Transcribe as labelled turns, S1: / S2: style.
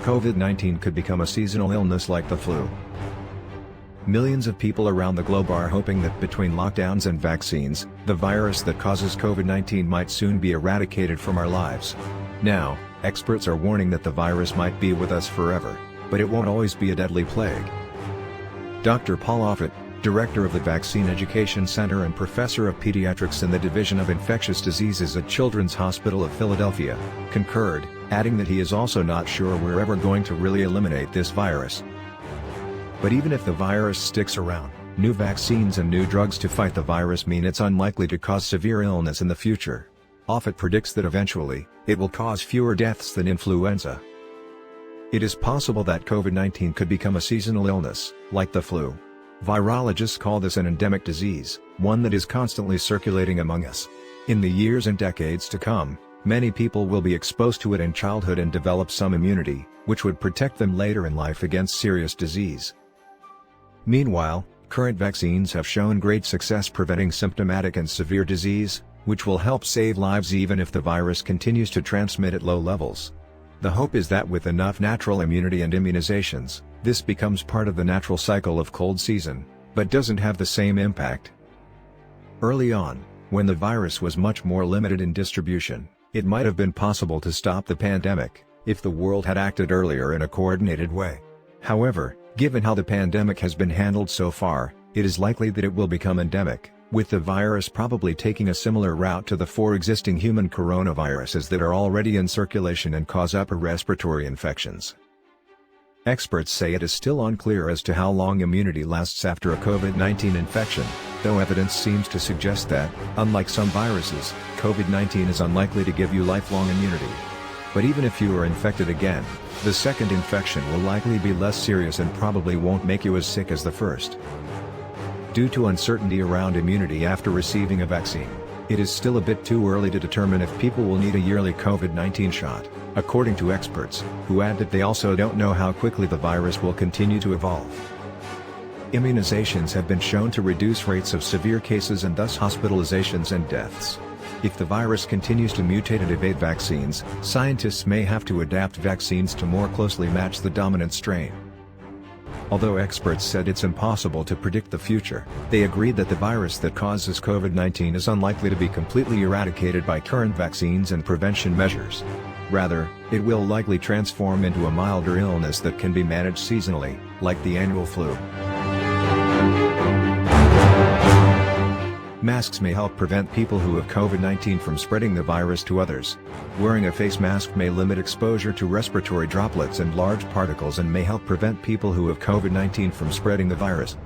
S1: COVID-19 could become a seasonal illness like the flu. Millions of people around the globe are hoping that between lockdowns and vaccines, the virus that causes COVID-19 might soon be eradicated from our lives. Now, experts are warning that the virus might be with us forever, but it won't always be a deadly plague. Dr. Paul Offit, director of the Vaccine Education Center and professor of pediatrics in the Division of Infectious Diseases at Children's Hospital of Philadelphia, concurred, adding that he is also not sure we're ever going to really eliminate this virus. But even if the virus sticks around, new vaccines and new drugs to fight the virus mean it's unlikely to cause severe illness in the future. Offit predicts that eventually, it will cause fewer deaths than influenza. It is possible that COVID-19 could become a seasonal illness, like the flu. Virologists call this an endemic disease, one that is constantly circulating among us. In the years and decades to come, many people will be exposed to it in childhood and develop some immunity, which would protect them later in life against serious disease. Meanwhile, current vaccines have shown great success preventing symptomatic and severe disease, which will help save lives even if the virus continues to transmit at low levels. The hope is that with enough natural immunity and immunizations, this becomes part of the natural cycle of cold season, but doesn't have the same impact. Early on, when the virus was much more limited in distribution, it might have been possible to stop the pandemic, if the world had acted earlier in a coordinated way. However, given how the pandemic has been handled so far, it is likely that it will become endemic, with the virus probably taking a similar route to the 4 existing human coronaviruses that are already in circulation and cause upper respiratory infections. Experts say it is still unclear as to how long immunity lasts after a COVID-19 infection, though evidence seems to suggest that, unlike some viruses, COVID-19 is unlikely to give you lifelong immunity. But even if you are infected again, the second infection will likely be less serious and probably won't make you as sick as the first. Due to uncertainty around immunity after receiving a vaccine, it is still a bit too early to determine if people will need a yearly COVID-19 shot, according to experts, who add that they also don't know how quickly the virus will continue to evolve. Immunizations have been shown to reduce rates of severe cases and thus hospitalizations and deaths. If the virus continues to mutate and evade vaccines, scientists may have to adapt vaccines to more closely match the dominant strain. Although experts said it's impossible to predict the future, they agreed that the virus that causes COVID-19 is unlikely to be completely eradicated by current vaccines and prevention measures. Rather, it will likely transform into a milder illness that can be managed seasonally, like the annual flu. Masks may help prevent people who have COVID-19 from spreading the virus to others. Wearing a face mask may limit exposure to respiratory droplets and large particles and may help prevent people who have COVID-19 from spreading the virus.